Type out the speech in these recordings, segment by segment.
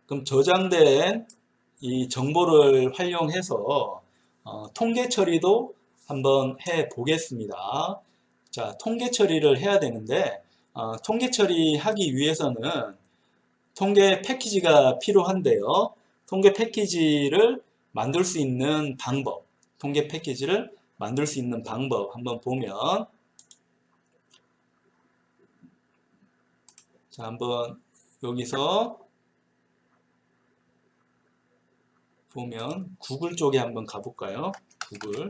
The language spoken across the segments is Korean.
그럼 저장된 이 정보를 활용해서 통계 처리도 한번 해 보겠습니다. 자, 통계 처리를 해야 되는데 통계 처리하기 위해서는 통계 패키지가 필요한데요. 통계 패키지를 만들 수 있는 방법, 통계 패키지를 만들 수 있는 방법 한번 보면, 자, 한번 여기서 보면 구글 쪽에 한번 가볼까요? 구글.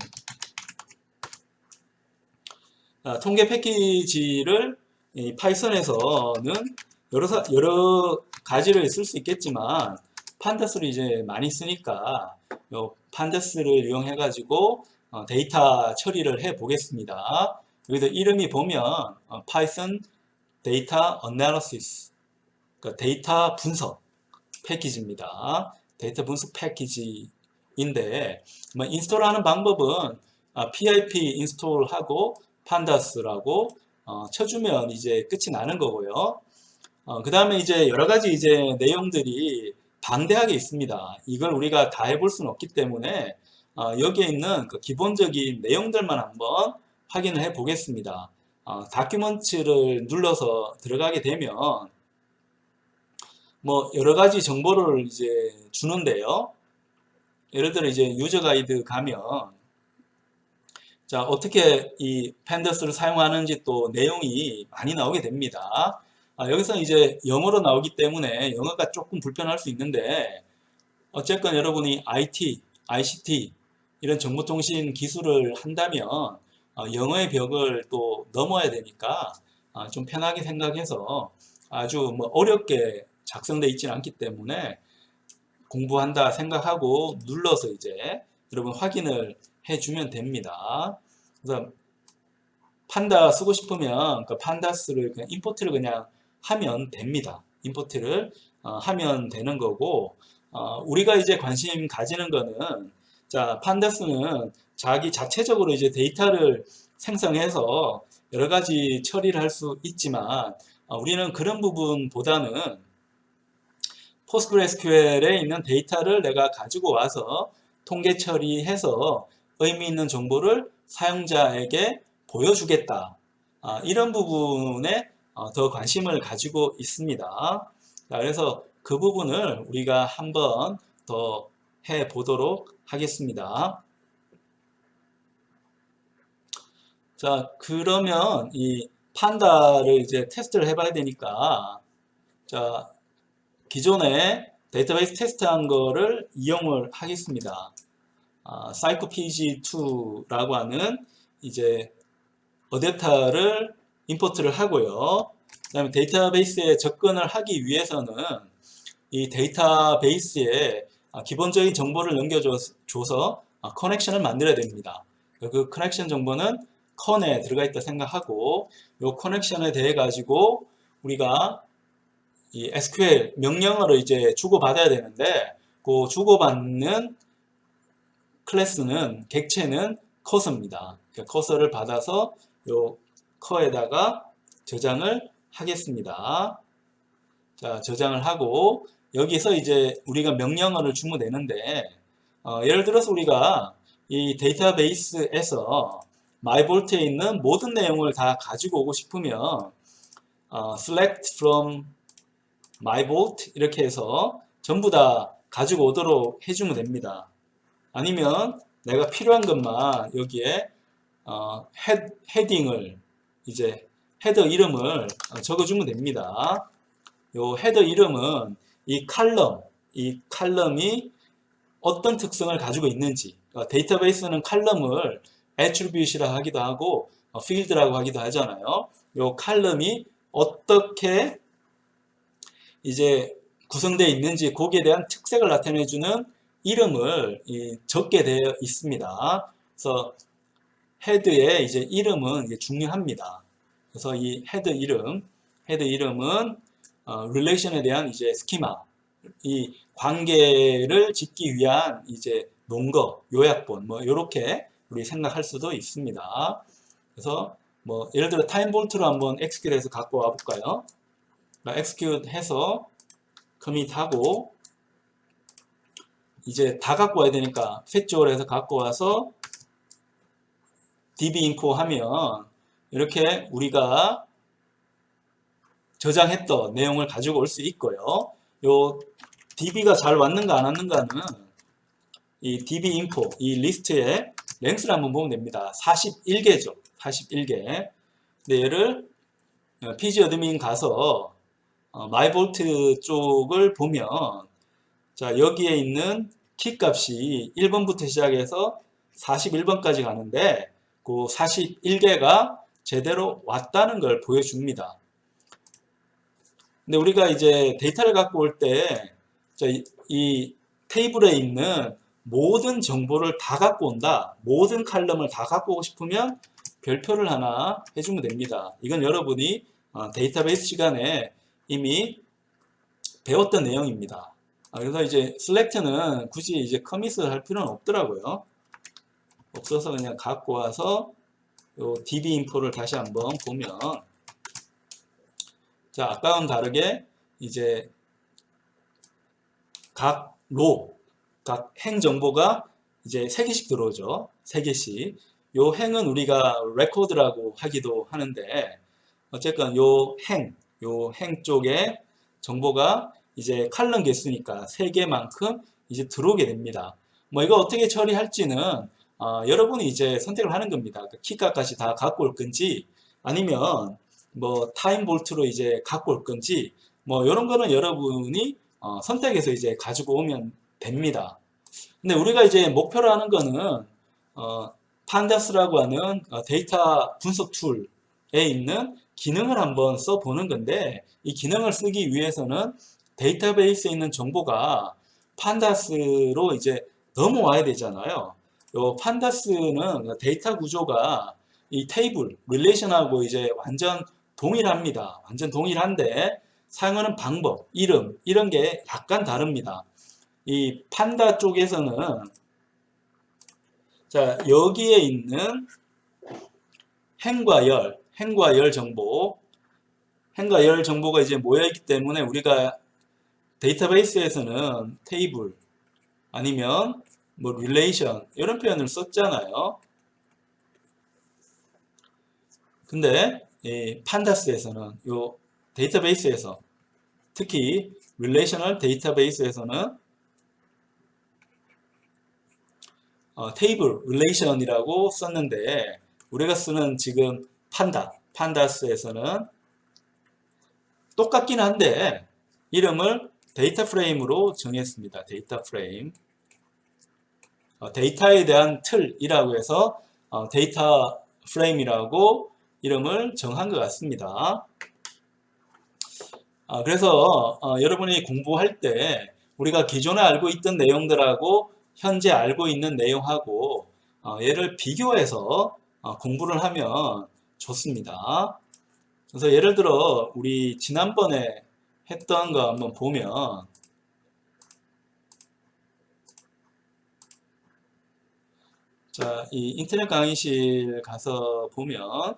통계 패키지를 이 파이썬에서는 여러 가지를 쓸 수 있겠지만 판다스를 이제 많이 쓰니까 요 판다스를 이용해 가지고 데이터 처리를 해 보겠습니다. 여기서 이름이 보면 파이썬 데이터 어널리시스, 그러니까 데이터 분석 패키지입니다. 데이터 분석 패키지인데 인스톨하는 방법은 pip 인스톨하고 판다스라고 쳐주면 이제 끝이 나는 거고요. 그 다음에 이제 여러 가지 이제 내용들이 방대하게 있습니다. 이걸 우리가 다 해볼 수는 없기 때문에 여기에 있는 그 기본적인 내용들만 한번 확인을 해 보겠습니다. 다큐먼트를 눌러서 들어가게 되면 뭐 여러 가지 정보를 이제 주는데요. 예를 들어 이제 유저 가이드 가면 자, 어떻게 이 판다스를 사용하는지 또 내용이 많이 나오게 됩니다. 여기서 이제 영어로 나오기 때문에 영어가 조금 불편할 수 있는데 어쨌건 여러분이 IT, ICT 이런 정보통신 기술을 한다면 영어의 벽을 또 넘어야 되니까 좀 편하게 생각해서 아주 뭐 어렵게 작성되어 있지는 않기 때문에 공부한다 생각하고 눌러서 이제 여러분 확인을 해주면 됩니다. 그래서 판다 쓰고 싶으면 그 판다스를 그냥 임포트를 그냥 하면 됩니다. 임포트를 하면 되는 거고, 우리가 이제 관심 가지는 거는 자, 판다스는 자기 자체적으로 이제 데이터를 생성해서 여러 가지 처리를 할 수 있지만 우리는 그런 부분보다는 PostgreSQL에 있는 데이터를 내가 가지고 와서 통계 처리해서 의미 있는 정보를 사용자에게 보여주겠다. 이런 부분에 더 관심을 가지고 있습니다. 자, 그래서 그 부분을 우리가 한번 더 해보도록 하겠습니다. 자, 그러면 이 판다를 이제 테스트를 해봐야 되니까, 자, 기존에 데이터베이스 테스트한 거를 이용을 하겠습니다. scikpg2라고 하는 이제 어댑터를 임포트를 하고요. 그 다음에 데이터베이스에 접근을 하기 위해서는 이 데이터베이스에 기본적인 정보를 넘겨줘서 커넥션을 만들어야 됩니다. 그 커넥션 정보는 컨에 들어가 있다 생각하고 이 커넥션에 대해 가지고 우리가 이 SQL 명령어를 이제 주고받아야 되는데 그 주고받는 클래스는 객체는 커서입니다. 커서를 받아서 요 커에다가 저장을 하겠습니다. 자, 저장을 하고 여기서 이제 우리가 명령어를 주면 되는데 예를 들어서 우리가 이 데이터베이스에서 마이볼트에 있는 모든 내용을 다 가지고 오고 싶으면 select from myvault 이렇게 해서 전부 다 가지고 오도록 해주면 됩니다. 아니면 내가 필요한 것만 여기에 헤딩을 이제 헤더 이름을 적어주면 됩니다. 요 헤더 이름은 이 칼럼이 어떤 특성을 가지고 있는지, 데이터베이스는 칼럼을 attribute이라 하기도 하고 field라고 하기도 하잖아요. 요 칼럼이 어떻게 이제 구성되어 있는지 거기에 대한 특색을 나타내주는 이름을 적게 되어 있습니다. 그래서 헤드의 이제 이름은 중요합니다. 그래서 이 헤드 이름은 relation에 대한 이제 스키마, 이 관계를 짓기 위한 이제 논거, 요약본, 뭐 이렇게 우리 생각할 수도 있습니다. 그래서 뭐 예를 들어 타임볼트로 한번 execute해서 갖고 와 볼까요? execute 해서 commit 하고 이제 다 갖고 와야 되니까 팻조를 해서 갖고 와서 dbinfo 하면 이렇게 우리가 저장했던 내용을 가지고 올 수 있고요. 요 db가 잘 왔는가 안 왔는가는 이 dbinfo 이 리스트의 랭스를 한번 보면 됩니다. 41개죠. 41개. 근데 얘를 pgadmin 가서 마이볼트 쪽을 보면 자 여기에 있는 키 값이 1번부터 시작해서 41번까지 가는데 그 41개가 제대로 왔다는 걸 보여줍니다. 근데 우리가 이제 데이터를 갖고 올 때 이 테이블에 있는 모든 정보를 다 갖고 온다. 모든 칼럼을 다 갖고 오고 싶으면 별표를 하나 해주면 됩니다. 이건 여러분이 데이터베이스 시간에 이미 배웠던 내용입니다. 그래서 이제 select는 굳이 이제 커밋을 할 필요는 없더라고요. 없어서 그냥 갖고 와서 요 dbinfo를 다시 한번 보면 자 아까와는 다르게 이제 각 로, 각 행 정보가 이제 3개씩 들어오죠. 3개씩. 요 행은 우리가 레코드라고 하기도 하는데 어쨌건 요 행 쪽에 정보가 이제 칼럼 개수니까 3개만큼 이제 들어오게 됩니다. 뭐 이거 어떻게 처리할지는 여러분이 이제 선택을 하는 겁니다. 키값까지 다 갖고 올 건지 아니면 뭐 타임 볼트로 이제 갖고 올 건지 뭐 이런 거는 여러분이 선택해서 이제 가지고 오면 됩니다. 근데 우리가 이제 목표로 하는 거는 판다스라고 하는 데이터 분석 툴에 있는 기능을 한번 써보는 건데 이 기능을 쓰기 위해서는 데이터베이스에 있는 정보가 판다스로 이제 넘어와야 되잖아요. 요 판다스는 데이터 구조가 이 테이블, 릴레이션하고 이제 완전 동일합니다. 완전 동일한데 사용하는 방법, 이름 이런 게 약간 다릅니다. 이 판다 쪽에서는 자 여기에 있는 행과 열 정보, 행과 열 정보가 이제 모여있기 때문에 우리가 데이터베이스에서는 테이블 아니면 뭐 릴레이션 이런 표현을 썼잖아요. 근데 이 판다스에서는 요 데이터베이스에서 특히 릴레이셔널 데이터베이스에서는 테이블 릴레이션이라고 썼는데 우리가 쓰는 지금 판다스에서는 똑같긴 한데 이름을 데이터 프레임으로 정했습니다. 데이터 프레임. 데이터에 대한 틀이라고 해서 데이터 프레임이라고 이름을 정한 것 같습니다. 그래서 여러분이 공부할 때 우리가 기존에 알고 있던 내용들하고 현재 알고 있는 내용하고 얘를 비교해서 공부를 하면 좋습니다. 그래서 예를 들어 우리 지난번에 했던 거 한번 보면 자, 이 인터넷 강의실 가서 보면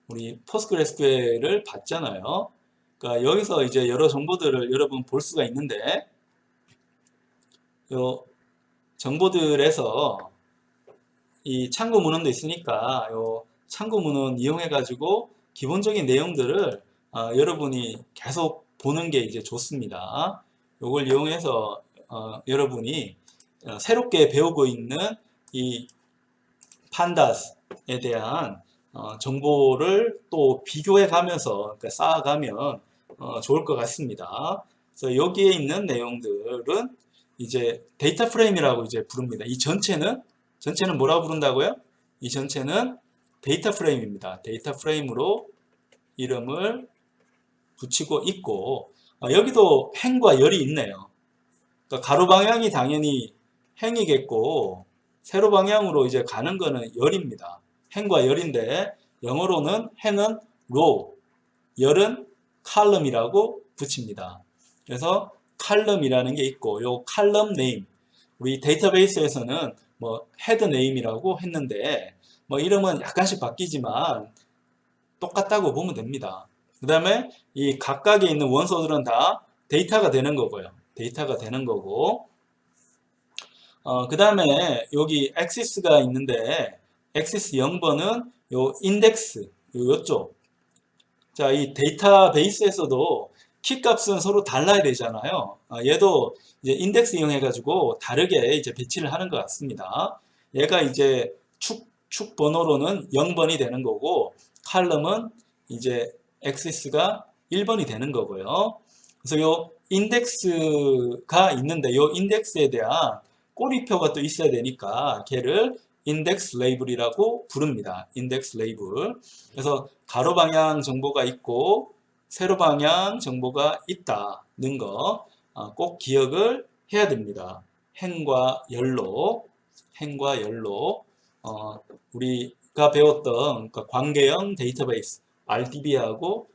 우리 포스트그레스QL을 봤잖아요. 그러니까 여기서 이제 여러 정보들을 여러분 볼 수가 있는데 요 정보들에서 이 참고 문헌도 있으니까 요 참고 문헌 이용해 가지고 기본적인 내용들을 여러분이 계속 보는 게 이제 좋습니다. 요걸 이용해서 여러분이 새롭게 배우고 있는 이 판다스에 대한 정보를 또 비교해 가면서 그러니까 쌓아가면 좋을 것 같습니다. 그래서 여기에 있는 내용들은 이제 데이터 프레임이라고 이제 부릅니다. 이 전체는 뭐라고 부른다고요? 이 전체는 데이터 프레임입니다. 데이터 프레임으로 이름을 붙이고 있고 여기도 행과 열이 있네요. 그러니까 가로 방향이 당연히 행이겠고 세로 방향으로 이제 가는 거는 열입니다. 행과 열인데 영어로는 행은 row, 열은 column이라고 붙입니다. 그래서 column이라는 게 있고 요 column name 우리 데이터베이스에서는 뭐 head name이라고 했는데 뭐 이름은 약간씩 바뀌지만 똑같다고 보면 됩니다. 그 다음에 이 각각에 있는 원소들은 다 데이터가 되는 거고요. 데이터가 되는 거고, 그 다음에 여기 액시스가 있는데, 액시스 0번은 요 인덱스, 요쪽. 자, 이 데이터베이스에서도 키 값은 서로 달라야 되잖아요. 얘도 이제 인덱스 이용해가지고 다르게 이제 배치를 하는 것 같습니다. 얘가 이제 축 번호로는 0번이 되는 거고, 칼럼은 이제 액시스가 1번이 되는 거고요. 그래서 요 인덱스가 있는데, 요 인덱스에 대한 꼬리표가 또 있어야 되니까 걔를 인덱스 레이블이라고 부릅니다. 인덱스 레이블. 그래서 가로 방향 정보가 있고 세로 방향 정보가 있다는 거 꼭 기억을 해야 됩니다. 행과 열로 우리가 배웠던 관계형 데이터베이스 RDB하고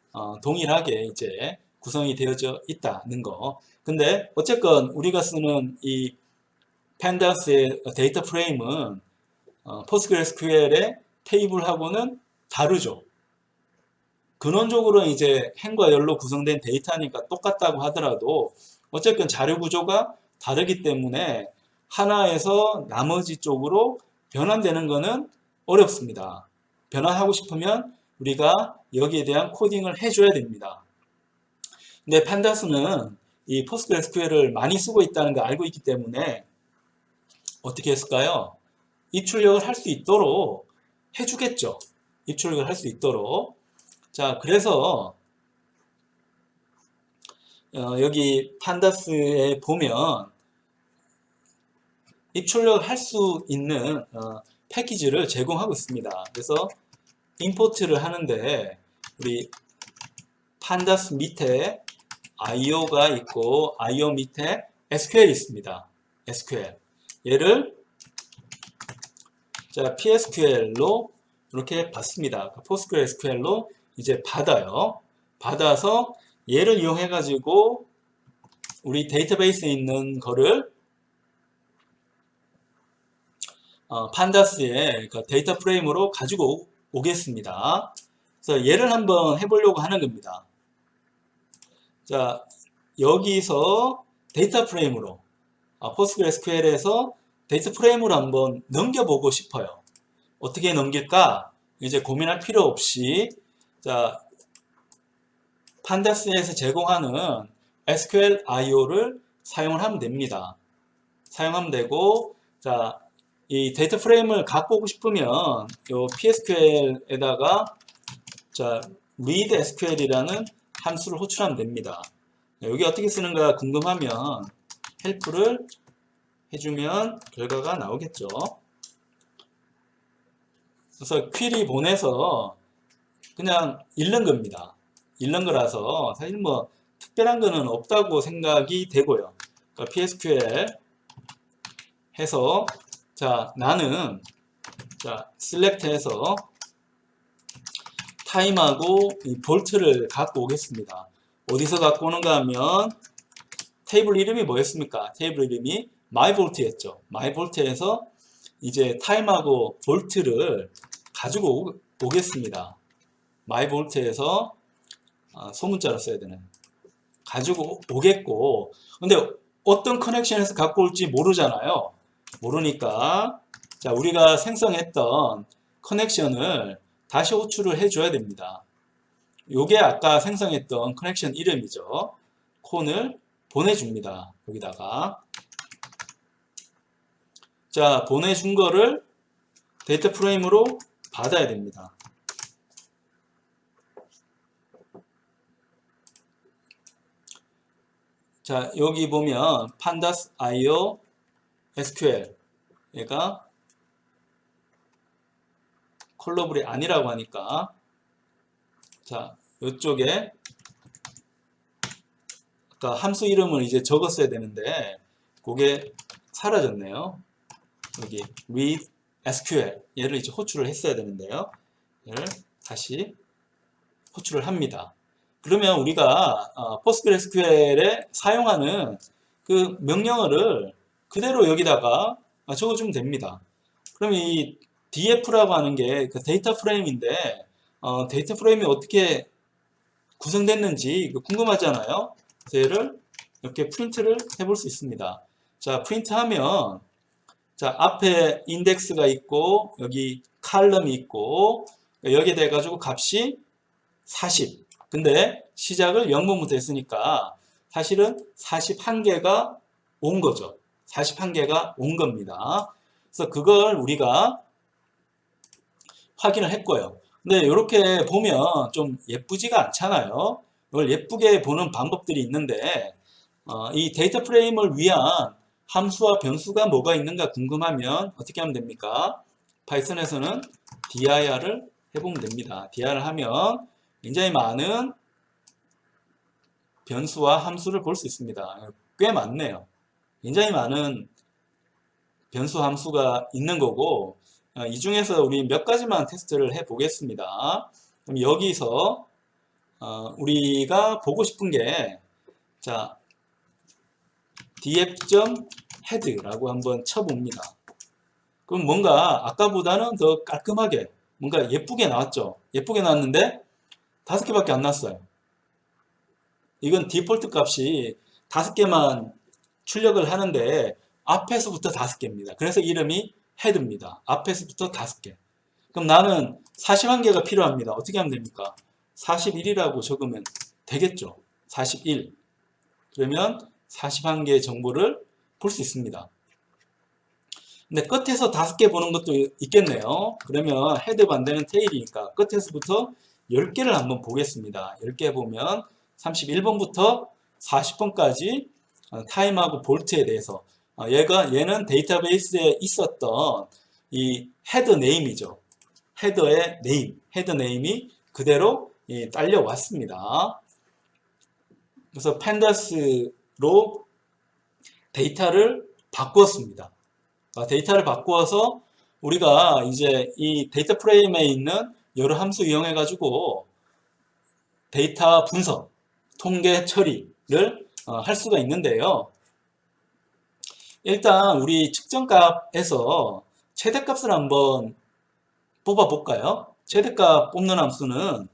동일하게 이제 구성이 되어져 있다는 거. 근데 어쨌건 우리가 쓰는 이 판다스의 데이터 프레임은 포스트그레스QL의 테이블하고는 다르죠. 근원적으로 이제 행과 열로 구성된 데이터니까 똑같다고 하더라도 어쨌든 자료 구조가 다르기 때문에 하나에서 나머지 쪽으로 변환되는 것은 어렵습니다. 변환하고 싶으면 우리가 여기에 대한 코딩을 해줘야 됩니다. 근데 판다스는 이 포스트그레스QL을 많이 쓰고 있다는 걸 알고 있기 때문에 어떻게 했을까요? 입출력을 할 수 있도록 해주겠죠. 입출력을 할 수 있도록. 자, 그래서 여기 판다스에 보면 입출력을 할 수 있는 패키지를 제공하고 있습니다. 그래서 임포트를 하는데 우리 판다스 밑에 IO가 있고 IO 밑에 SQL이 있습니다. SQL. 얘를 자, PSQL로 이렇게 받습니다. PostgreSQL로 이제 받아요. 받아서 얘를 이용해 가지고 우리 데이터베이스에 있는 거를 판다스의 데이터 프레임으로 가지고 오겠습니다. 그래서 얘를 한번 해보려고 하는 겁니다. 자, 여기서 데이터 프레임으로 포스트그레스QL에서 데이터 프레임으로 한번 넘겨보고 싶어요. 어떻게 넘길까? 이제 고민할 필요 없이 자, 판다스에서 제공하는 SQL IO를 사용을 하면 됩니다. 사용하면 되고, 자, 이 데이터 프레임을 갖고 오고 싶으면 요 PSQL에다가 자, read SQL이라는 함수를 호출하면 됩니다. 여기 어떻게 쓰는가 궁금하면 헬프를 해주면 결과가 나오겠죠. 그래서 퀴리 보내서 그냥 읽는 겁니다. 읽는 거라서 사실 뭐 특별한 거는 없다고 생각이 되고요. 그러니까 PSQL 해서 자, 나는 자, select해서 타임하고 이 볼트를 갖고 오겠습니다. 어디서 갖고 오는가 하면 테이블 이름이 뭐였습니까? 테이블 이름이 myVolt였죠. myVolt에서 이제 타임하고 볼트를 가지고 오겠습니다. myVolt에서 소문자로 써야 되는 가지고 오겠고, 근데 어떤 커넥션에서 갖고 올지 모르잖아요. 모르니까 자, 우리가 생성했던 커넥션을 다시 호출을 해줘야 됩니다. 요게 아까 생성했던 커넥션 이름이죠. 콘을 보내줍니다. 여기다가 자, 보내준 거를 데이터 프레임으로 받아야 됩니다. 자, 여기 보면 pandas IO SQL 얘가 컬러블이 아니라고 하니까 자, 이쪽에 아까 함수 이름을 이제 적었어야 되는데 그게 사라졌네요. 여기 read SQL 얘를 이제 호출을 했어야 되는데요. 얘를 다시 호출을 합니다. 그러면 우리가 PostgreSQL에 사용하는 그 명령어를 그대로 여기다가 적어주면 됩니다. 그럼 이 df라고 하는 게 그 데이터 프레임인데 데이터 프레임이 어떻게 구성됐는지 궁금하잖아요. 그래서 얘를 이렇게 프린트를 해볼 수 있습니다. 자, 프린트하면 자, 앞에 인덱스가 있고 여기 칼럼이 있고 여기에 돼 가지고 값이 40. 근데 시작을 0번부터 했으니까 사실은 41개가 온 거죠. 41개가 온 겁니다. 그래서 그걸 우리가 확인을 했고요. 근데 이렇게 보면 좀 예쁘지가 않잖아요. 이걸 예쁘게 보는 방법들이 있는데 이 데이터 프레임을 위한 함수와 변수가 뭐가 있는가 궁금하면 어떻게 하면 됩니까? 파이썬에서는 dir을 해보면 됩니다. dir을 하면 굉장히 많은 변수와 함수를 볼 수 있습니다. 꽤 많네요. 굉장히 많은 변수 함수가 있는 거고 이 중에서 우리 몇 가지만 테스트를 해 보겠습니다. 그럼 여기서 우리가 보고 싶은 게 자, df.head라고 한번 쳐봅니다. 그럼 뭔가 아까보다는 더 깔끔하게 뭔가 예쁘게 나왔죠. 예쁘게 나왔는데 5개밖에 안 났어요. 이건 디폴트 값이 5개만 출력을 하는데 앞에서부터 5개입니다. 그래서 이름이 헤드입니다. 앞에서부터 5개. 그럼 나는 41개가 필요합니다. 어떻게 하면 됩니까? 41이라고 적으면 되겠죠. 41. 그러면 41개의 정보를 볼 수 있습니다. 근데 끝에서 5개 보는 것도 있겠네요. 그러면 헤드 반대는 테일이니까 끝에서부터 10개를 한번 보겠습니다. 10개 보면 31번부터 40번까지 타임하고 볼트에 대해서 얘는 데이터베이스에 있었던 이 헤더 네임이죠. 헤더의 네임, 헤더 네임이 그대로 딸려왔습니다. 그래서 펜다스로 데이터를 바꾸었습니다. 데이터를 바꾸어서 우리가 이제 이 데이터 프레임에 있는 여러 함수 이용해 가지고 데이터 분석, 통계 처리를 할 수가 있는데요. 일단 우리 측정값에서 최대값을 한번 뽑아 볼까요? 최대값 뽑는 함수는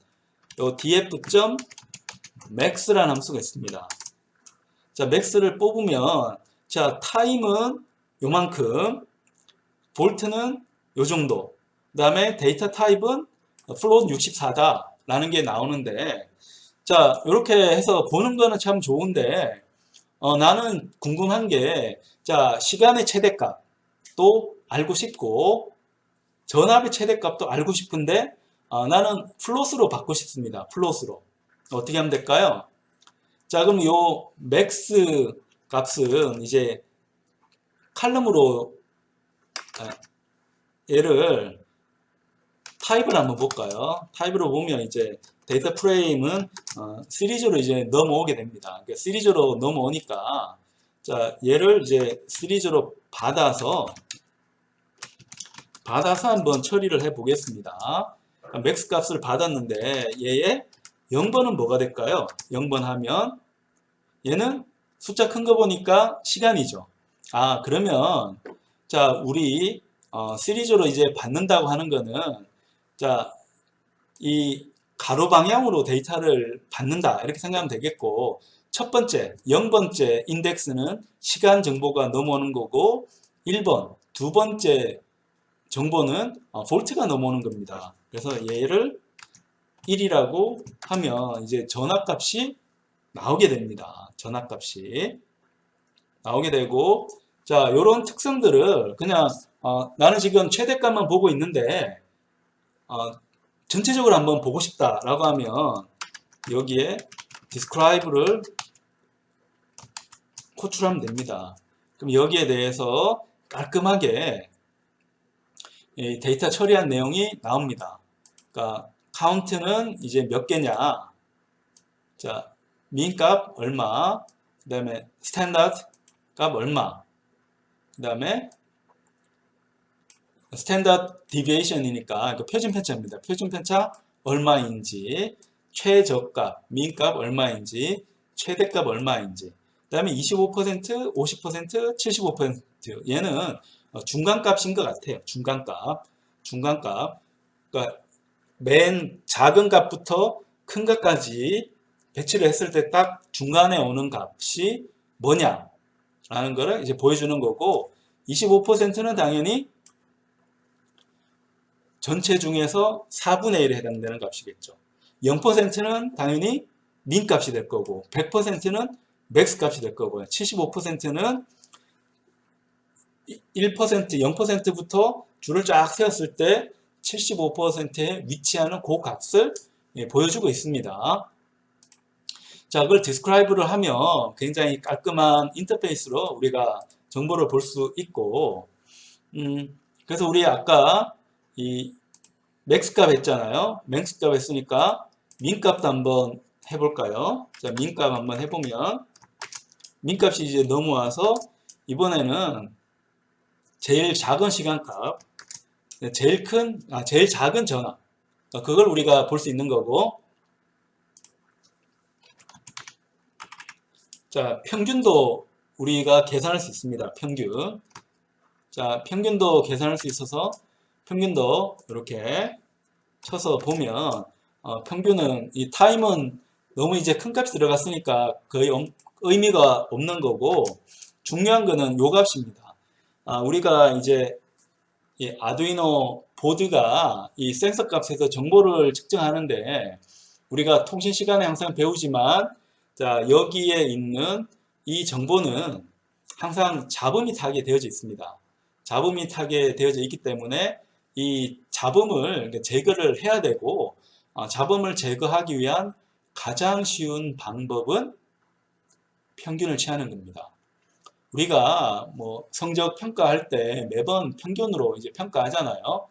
요 df.max라는 함수가 있습니다. 자, max를 뽑으면 자, 타임은 요만큼, 볼트는 요 정도, 그 다음에 데이터 타입은 float 64다 라는 게 나오는데 자, 이렇게 해서 보는 거는 참 좋은데 나는 궁금한 게 자, 시간의 최대값도 알고 싶고 전압의 최대값도 알고 싶은데 나는 플롯으로 받고 싶습니다. 플롯으로. 어떻게 하면 될까요? 자, 그럼 요 맥스 값은 이제 칼럼으로 얘를 타입을 한번 볼까요? 타입으로 보면 이제 데이터 프레임은 시리즈로 이제 넘어오게 됩니다. 그러니까 시리즈로 넘어오니까 자, 얘를 이제 시리즈로 받아서 한번 처리를 해 보겠습니다. 맥스 값을 받았는데 얘의 0번은 뭐가 될까요? 0번 하면 얘는 숫자 큰 거 보니까 시간이죠. 그러면 자, 우리 시리즈로 이제 받는다고 하는 거는 자, 이 가로 방향으로 데이터를 받는다 이렇게 생각하면 되겠고 첫 번째 0번째 인덱스는 시간 정보가 넘어오는 거고 1번 두 번째 정보는 볼트가 넘어오는 겁니다. 그래서 얘를 1이라고 하면 이제 전압값이 나오게 됩니다. 전압값이 나오게 되고 자, 요런 특성들을 그냥 나는 지금 최대값만 보고 있는데 전체적으로 한번 보고 싶다라고 하면 여기에 describe를 호출하면 됩니다. 그럼 여기에 대해서 깔끔하게 이 데이터 처리한 내용이 나옵니다. 그러니까 count는 이제 몇 개냐, 자, mean 값 얼마, 그 다음에 standard 값 얼마, 그 다음에 스탠다드 디비에이션이니까 표준 편차입니다. 표준 편차 얼마인지, 최저값, 민값 얼마인지, 최대값 얼마인지, 그 다음에 25%, 50%, 75%. 얘는 중간값인 것 같아요. 중간값. 그러니까 맨 작은 값부터 큰 값까지 배치를 했을 때 딱 중간에 오는 값이 뭐냐라는 거를 이제 보여주는 거고, 25%는 당연히 전체 중에서 4분의 1에 해당되는 값이겠죠. 0%는 당연히 민 값이 될 거고, 100%는 맥스 값이 될 거고요. 75%는 1%, 0%부터 줄을 쫙 세웠을 때 75%에 위치하는 그 값을 보여주고 있습니다. 자, 그걸 디스크라이브를 하면 굉장히 깔끔한 인터페이스로 우리가 정보를 볼 수 있고, 그래서 우리 아까 이 맥스 값 했잖아요. 맥스 값 했으니까 민 값도 한번 해볼까요? 자, 민 값 한번 해보면 민 값이 이제 넘어와서 이번에는 제일 작은 시간값, 제일 작은 전압, 그걸 우리가 볼 수 있는 거고, 자, 평균도 우리가 계산할 수 있습니다. 평균. 자, 평균도 계산할 수 있어서 평균도 이렇게 쳐서 보면 평균은 이 타임은 너무 이제 큰 값이 들어갔으니까 거의 의미가 없는 거고, 중요한 거는 요 값입니다. 우리가 이제 이 아두이노 보드가 이 센서 값에서 정보를 측정하는데, 우리가 통신 시간에 항상 배우지만, 자, 여기에 있는 이 정보는 항상 잡음이 타게 되어져 있습니다. 잡음이 타게 되어져 있기 때문에 이 잡음을 제거를 해야 되고, 잡음을 제거하기 위한 가장 쉬운 방법은 평균을 취하는 겁니다. 우리가 뭐 성적 평가할 때 매번 평균으로 이제 평가하잖아요.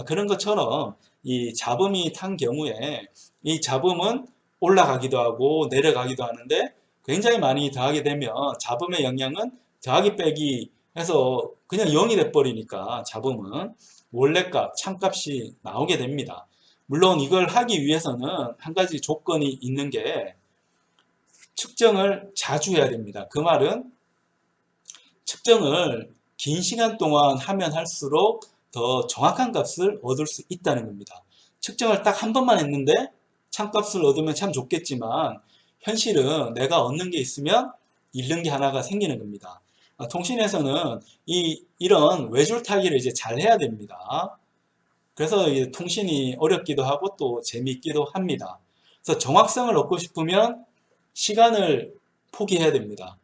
그런 것처럼 이 잡음이 탄 경우에 이 잡음은 올라가기도 하고 내려가기도 하는데, 굉장히 많이 더하게 되면 잡음의 영향은 더하기 빼기 해서 그냥 0이 돼버리니까 잡음은 원래값, 참값이 나오게 됩니다. 물론 이걸 하기 위해서는 한 가지 조건이 있는 게, 측정을 자주 해야 됩니다. 그 말은 측정을 긴 시간 동안 하면 할수록 더 정확한 값을 얻을 수 있다는 겁니다. 측정을 딱 한 번만 했는데 참값을 얻으면 참 좋겠지만, 현실은 내가 얻는 게 있으면 잃는 게 하나가 생기는 겁니다. 통신에서는 이런 외줄 타기를 이제 잘 해야 됩니다. 그래서 통신이 어렵기도 하고 또 재미있기도 합니다. 그래서 정확성을 얻고 싶으면 시간을 포기해야 됩니다.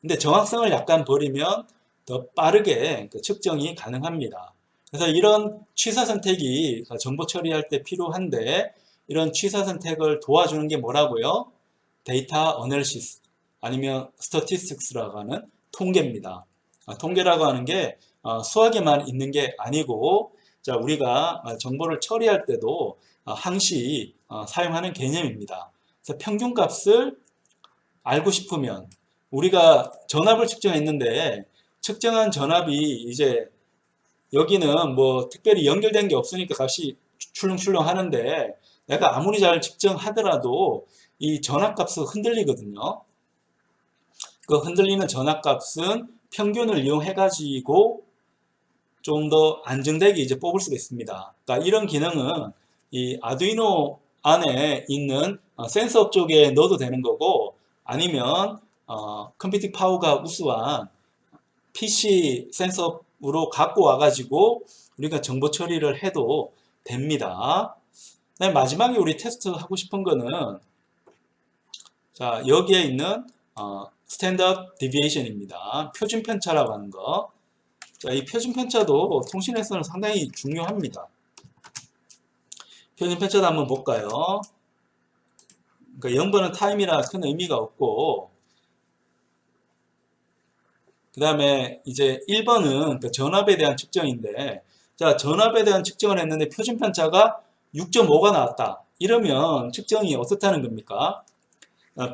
근데 정확성을 약간 버리면 더 빠르게 측정이 가능합니다. 그래서 이런 취사 선택이 정보 처리할 때 필요한데, 이런 취사 선택을 도와주는 게 뭐라고요? 데이터 어널리시스 아니면 스태티스틱스라고 하는 통계입니다. 통계라고 하는 게 수학에만 있는 게 아니고, 자, 우리가 정보를 처리할 때도 항시 사용하는 개념입니다. 그래서 평균값을 알고 싶으면, 우리가 전압을 측정했는데 측정한 전압이 이제 여기는 뭐 특별히 연결된 게 없으니까 값이 출렁출렁 하는데, 내가 아무리 잘 측정하더라도 이 전압값은 흔들리거든요. 그 흔들리는 전압값은 평균을 이용해 가지고 좀 더 안정되게 이제 뽑을 수가 있습니다. 그러니까 이런 기능은 이 아두이노 안에 있는 센서 쪽에 넣어도 되는 거고, 아니면 컴퓨팅 파워가 우수한 PC 센서로 갖고 와가지고 우리가 정보 처리를 해도 됩니다. 그다음에 마지막에 우리 테스트 하고 싶은 거는, 자, 여기에 있는 스탠더드 디비에이션입니다. 표준 편차라고 하는 거. 자, 이 표준 편차도 통신에서는 상당히 중요합니다. 표준 편차도 한번 볼까요? 그러니까 0번은 타임이라 큰 의미가 없고, 그 다음에 이제 1번은 그 전압에 대한 측정인데, 자, 전압에 대한 측정을 했는데 표준 편차가 6.5가 나왔다. 이러면 측정이 어떻다는 겁니까?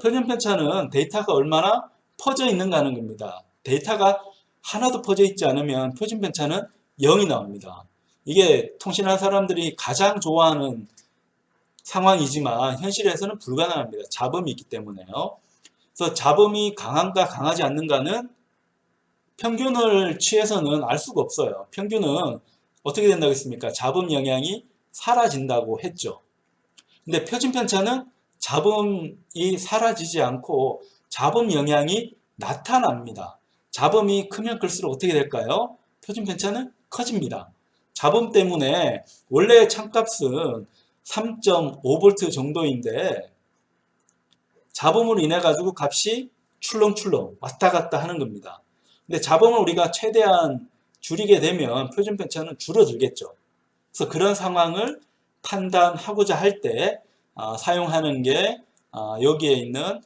표준 편차는 데이터가 얼마나 퍼져 있는가 하는 겁니다. 데이터가 하나도 퍼져 있지 않으면 표준 편차는 0이 나옵니다. 이게 통신하는 사람들이 가장 좋아하는 상황이지만 현실에서는 불가능합니다. 잡음이 있기 때문에요. 그래서 잡음이 강한가 강하지 않는가는 평균을 취해서는 알 수가 없어요. 평균은 어떻게 된다고 했습니까? 잡음 영향이 사라진다고 했죠. 근데 표준 편차는 잡음이 사라지지 않고 잡음 영향이 나타납니다. 잡음이 크면 클수록 어떻게 될까요? 표준 편차는 커집니다. 잡음 때문에 원래 창값은 3.5V 정도인데 잡음으로 인해 가지고 값이 출렁출렁 왔다 갔다 하는 겁니다. 근데 잡음을 우리가 최대한 줄이게 되면 표준 편차는 줄어들겠죠. 그래서 그런 상황을 판단하고자 할 때 사용하는 게 여기에 있는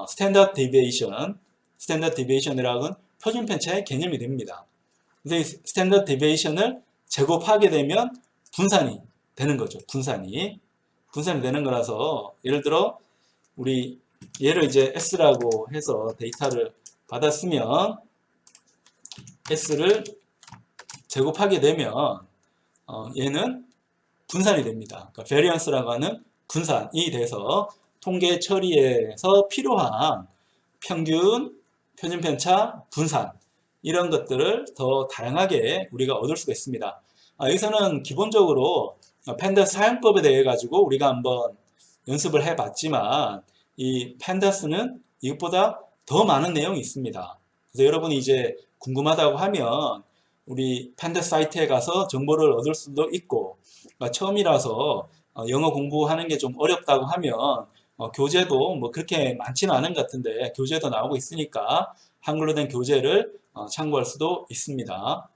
스탠다드 디비에이션, 스탠다드 디비에이션이라는 표준 편차의 개념이 됩니다. 그래서 이 스탠다드 디비에이션을 제곱하게 되면 분산이 되는 거죠. 분산이 되는 거라서 예를 들어 우리 얘를 이제 S라고 해서 데이터를 받았으면 S를 제곱하게 되면 얘는 분산이 됩니다. 그러니까 variance라고 하는 분산이 돼서 통계 처리에서 필요한 평균, 표준편차, 분산 이런 것들을 더 다양하게 우리가 얻을 수가 있습니다. 여기서는 기본적으로 펜더스 사용법에 대해 가지고 우리가 한번 연습을 해봤지만 이 펜더스는 이것보다 더 많은 내용이 있습니다. 그래서 여러분이 이제 궁금하다고 하면 우리 펜더스 사이트에 가서 정보를 얻을 수도 있고 처음이라서 영어 공부하는 게 좀 어렵다고 하면 교재도 뭐 그렇게 많지는 않은 것 같은데 교재도 나오고 있으니까 한글로 된 교재를 참고할 수도 있습니다.